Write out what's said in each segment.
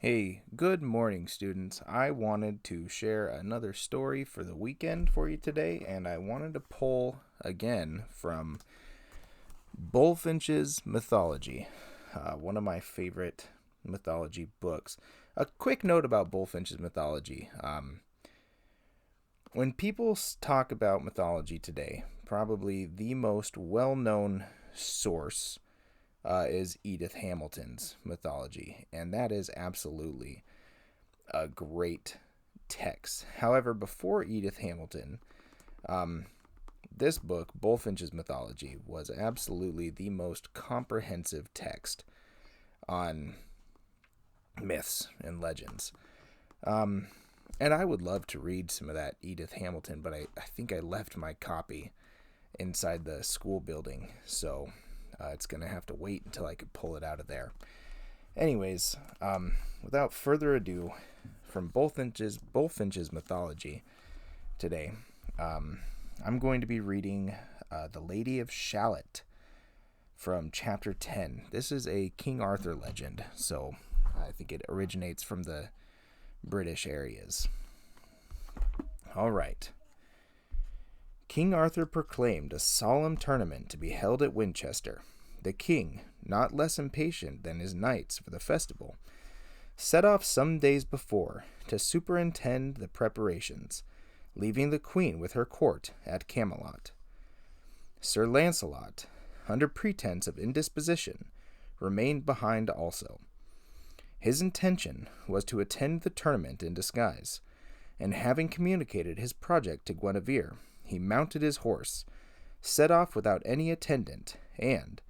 Hey, good morning, students. I wanted to share another story for the weekend for you today, and I wanted to pull again from Bullfinch's Mythology, one of my favorite mythology books. A quick note about Bullfinch's Mythology. When people talk about mythology today, probably the most well known source is Edith Hamilton's mythology, and that is absolutely a great text. However, before Edith Hamilton, um, this book, Bullfinch's Mythology, was absolutely the most comprehensive text on myths and legends. Um, and I would love to read some of that Edith Hamilton, but I think I left my copy inside the school building, so it's going to have to wait until I could pull it out of there. Anyways, without further ado, from Bullfinch's Mythology today, I'm going to be reading The Lady of Shalott from Chapter 10. This is a King Arthur legend, so I think it originates from the British areas. All right. King Arthur proclaimed a solemn tournament to be held at Winchester. The king, not less impatient than his knights for the festival, set off some days before to superintend the preparations, leaving the queen with her court at Camelot. Sir Lancelot, under pretense of indisposition, remained behind also. His intention was to attend the tournament in disguise, and having communicated his project to Guinevere, he mounted his horse, set off without any attendant, and,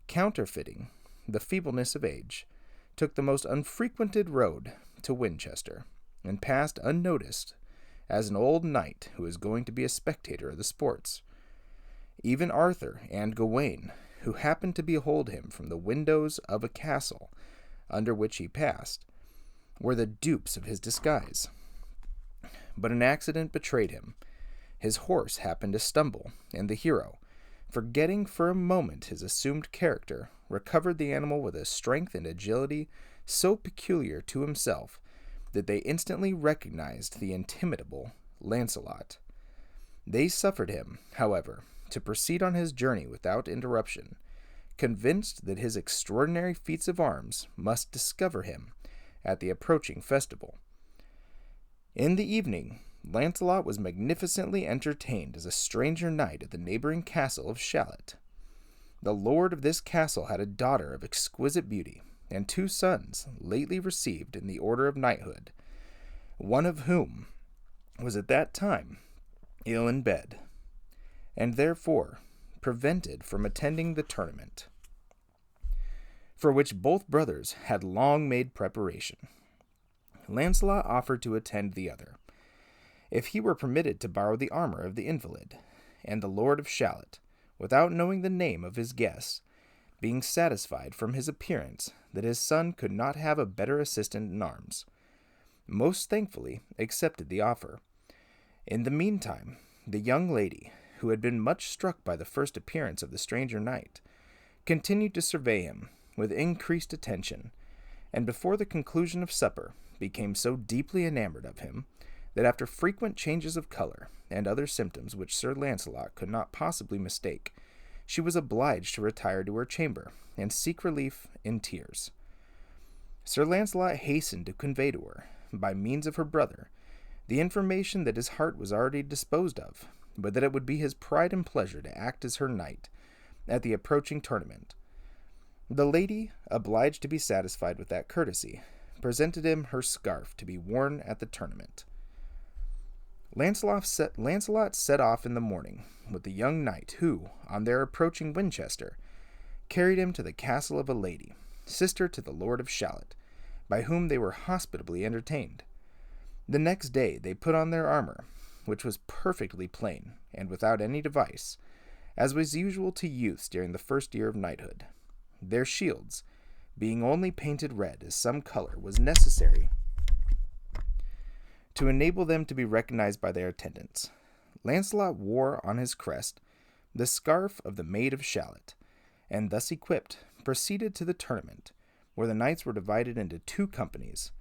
counterfeiting the feebleness of age, took the most unfrequented road to Winchester, and passed unnoticed as an old knight who is going to be a spectator of the sports. Even Arthur and Gawain, who happened to behold him from the windows of a castle under which he passed, were the dupes of his disguise. But an accident betrayed him. His horse happened to stumble, and the hero, forgetting for a moment his assumed character, recovered the animal with a strength and agility so peculiar to himself that they instantly recognized the intimidable Lancelot. They suffered him, however, to proceed on his journey without interruption, convinced that his extraordinary feats of arms must discover him at the approaching festival. In the evening, Lancelot was magnificently entertained as a stranger knight at the neighboring castle of Shalott. The lord of this castle had a daughter of exquisite beauty, and two sons lately received in the order of knighthood, one of whom was at that time ill in bed, and therefore prevented from attending the tournament, for which both brothers had long made preparation. Lancelot offered to attend the other, if he were permitted to borrow the armor of the invalid, and the Lord of Shalott, without knowing the name of his guest, being satisfied from his appearance that his son could not have a better assistant in arms, most thankfully accepted the offer. In the meantime, the young lady, who had been much struck by the first appearance of the stranger knight, continued to survey him with increased attention, and before the conclusion of supper became so deeply enamored of him that after frequent changes of color and other symptoms which Sir Lancelot could not possibly mistake, she was obliged to retire to her chamber and seek relief in tears. Sir Lancelot hastened to convey to her, by means of her brother, the information that his heart was already disposed of, but that it would be his pride and pleasure to act as her knight at the approaching tournament. The lady, obliged to be satisfied with that courtesy, presented him her scarf to be worn at the tournament. Lancelot set off in the morning with the young knight, who, on their approaching Winchester, carried him to the castle of a lady, sister to the Lord of Shalott, by whom they were hospitably entertained. The next day they put on their armor, which was perfectly plain, and without any device, as was usual to youths during the first year of knighthood. Their shields, being only painted red, as some color was necessary to enable them to be recognized by their attendants. Lancelot wore on his crest the scarf of the Maid of Shalott, and thus equipped, proceeded to the tournament, where the knights were divided into 2 companies,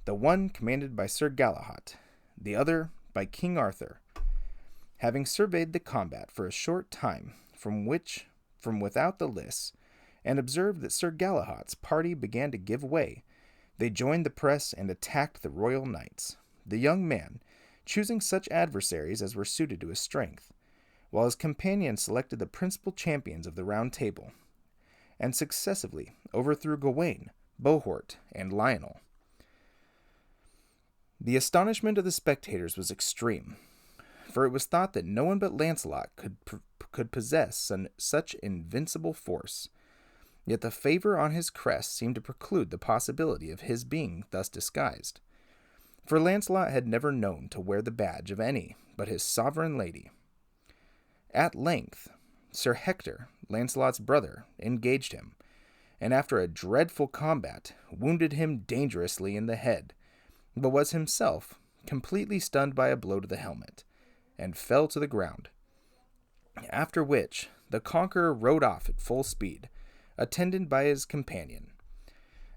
the one commanded by Sir Galahad, the other by King Arthur. Having surveyed the combat for a short time from without the lists, and observed that Sir Galahad's party began to give way, they joined the press and attacked the royal knights, the young man choosing such adversaries as were suited to his strength, while his companions selected the principal champions of the Round Table, and successively overthrew Gawain, Bohort, and Lionel. The astonishment of the spectators was extreme, for it was thought that no one but Lancelot could possess such invincible force. Yet the favor on his crest seemed to preclude the possibility of his being thus disguised, for Lancelot had never known to wear the badge of any but his sovereign lady. At length, Sir Hector, Lancelot's brother, engaged him, and after a dreadful combat, wounded him dangerously in the head, but was himself completely stunned by a blow to the helmet, and fell to the ground. After which, the conqueror rode off at full speed, attended by his companion.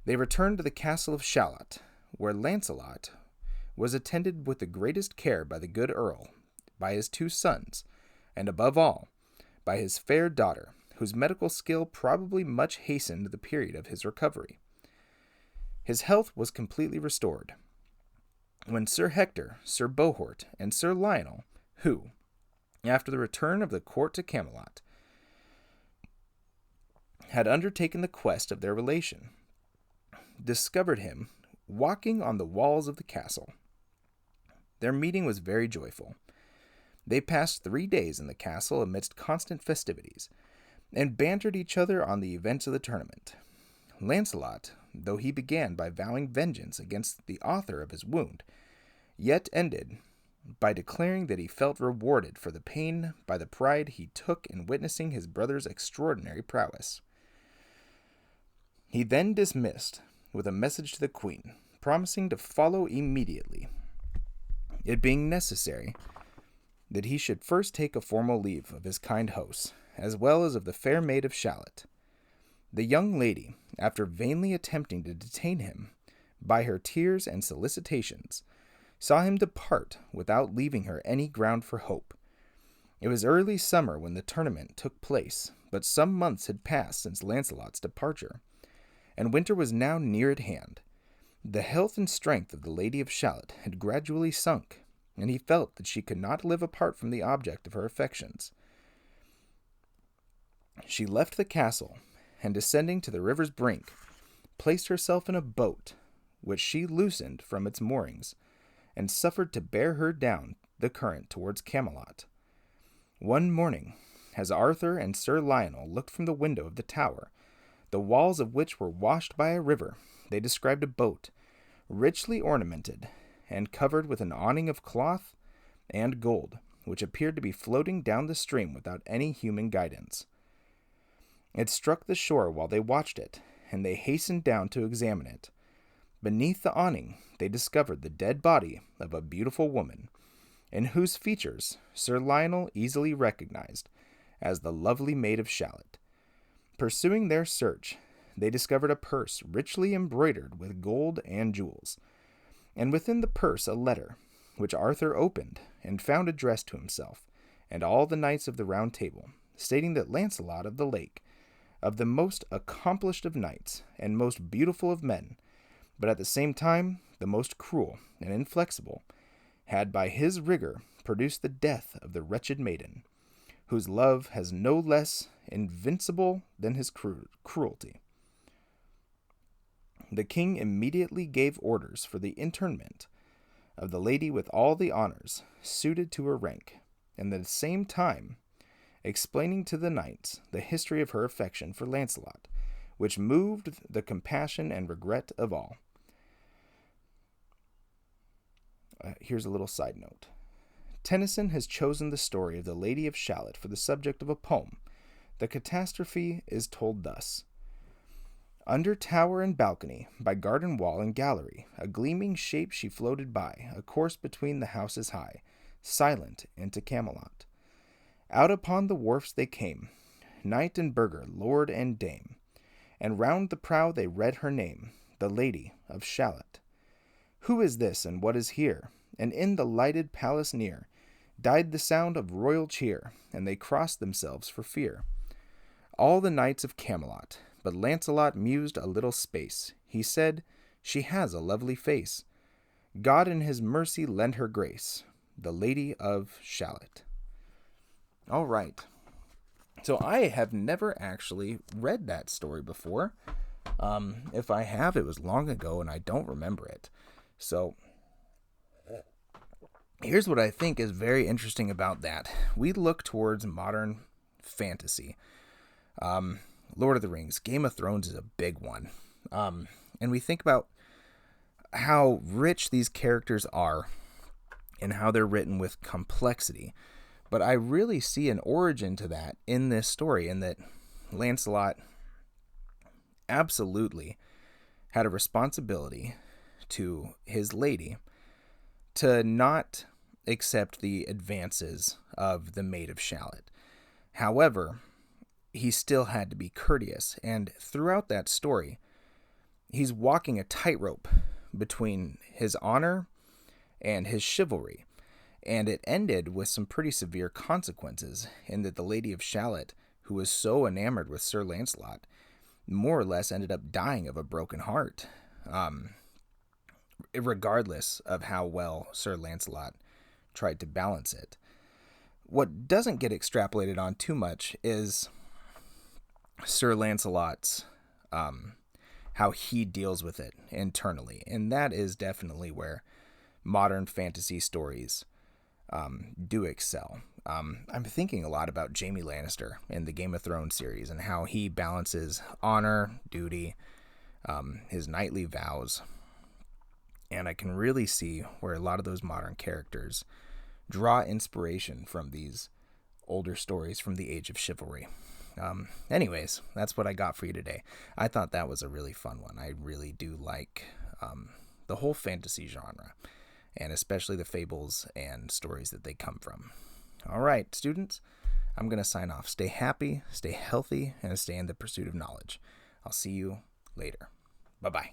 They returned to the castle of Shalott, where Lancelot was attended with the greatest care by the good earl, by his 2 sons, and above all, by his fair daughter, whose medical skill probably much hastened the period of his recovery. His health was completely restored, when Sir Hector, Sir Bohort, and Sir Lionel, who, after the return of the court to Camelot, had undertaken the quest of their relation, discovered him walking on the walls of the castle. Their meeting was very joyful. They passed 3 days in the castle amidst constant festivities, and bantered each other on the events of the tournament. Lancelot, though he began by vowing vengeance against the author of his wound, yet ended by declaring that he felt rewarded for the pain by the pride he took in witnessing his brother's extraordinary prowess. He then dismissed with a message to the queen, promising to follow immediately, it being necessary that he should first take a formal leave of his kind hosts, as well as of the fair maid of Shalott. The young lady, after vainly attempting to detain him by her tears and solicitations, saw him depart without leaving her any ground for hope. It was early summer when the tournament took place, but some months had passed since Lancelot's departure, and winter was now near at hand. The health and strength of the Lady of Shalott had gradually sunk, and he felt that she could not live apart from the object of her affections. She left the castle, and descending to the river's brink, placed herself in a boat, which she loosened from its moorings, and suffered to bear her down the current towards Camelot. One morning, as Arthur and Sir Lionel looked from the window of the tower, the walls of which were washed by a river, they described a boat, richly ornamented, and covered with an awning of cloth and gold, which appeared to be floating down the stream without any human guidance. It struck the shore while they watched it, and they hastened down to examine it. Beneath the awning, they discovered the dead body of a beautiful woman, in whose features Sir Lionel easily recognized as the lovely Maid of Shalott. Pursuing their search, they discovered a purse richly embroidered with gold and jewels, and within the purse a letter, which Arthur opened and found addressed to himself and all the knights of the Round Table, stating that Lancelot of the Lake, of the most accomplished of knights and most beautiful of men, but at the same time the most cruel and inflexible, had by his rigor produced the death of the wretched maiden, whose love has no less invincible than his cruelty. The king immediately gave orders for the interment of the lady with all the honors suited to her rank, and at the same time explaining to the knights the history of her affection for Lancelot, which moved the compassion and regret of all. Here's a little side note. Tennyson has chosen the story of the Lady of Shalott for the subject of a poem. The catastrophe is told thus. Under tower and balcony, by garden wall and gallery, a gleaming shape she floated by, a course between the houses high, silent into Camelot. Out upon the wharfs they came, knight and burgher, lord and dame, and round the prow they read her name, the Lady of Shalott. Who is this, and what is here? And in the lighted palace near died the sound of royal cheer, and they crossed themselves for fear. All the knights of Camelot, but Lancelot mused a little space. He said, "She has a lovely face. God in his mercy lend her grace, the Lady of Shalott." All right. So I have never actually read that story before. If I have, it was long ago and I don't remember it. So here's what I think is very interesting about that. We look towards modern fantasy. Lord of the Rings, Game of Thrones is a big one. And we think about how rich these characters are and how they're written with complexity. But I really see an origin to that in this story, in that Lancelot absolutely had a responsibility to his lady to not accept the advances of the Maid of Shalott. However, he still had to be courteous, and throughout that story, he's walking a tightrope between his honor and his chivalry. And it ended with some pretty severe consequences, in that the Lady of Shalott, who was so enamored with Sir Lancelot, more or less ended up dying of a broken heart, regardless of how well Sir Lancelot tried to balance it. What doesn't get extrapolated on too much is Sir Lancelot's, how he deals with it internally. And that is definitely where modern fantasy stories do excel. I'm thinking a lot about Jaime Lannister in the Game of Thrones series and how he balances honor, duty, his knightly vows. And I can really see where a lot of those modern characters draw inspiration from these older stories from the age of chivalry. Anyways, that's what I got for you today. I thought that was a really fun one. I really do like the whole fantasy genre, and especially the fables and stories that they come from. All right, students, I'm going to sign off. Stay happy, stay healthy, and stay in the pursuit of knowledge. I'll see you later. Bye-bye.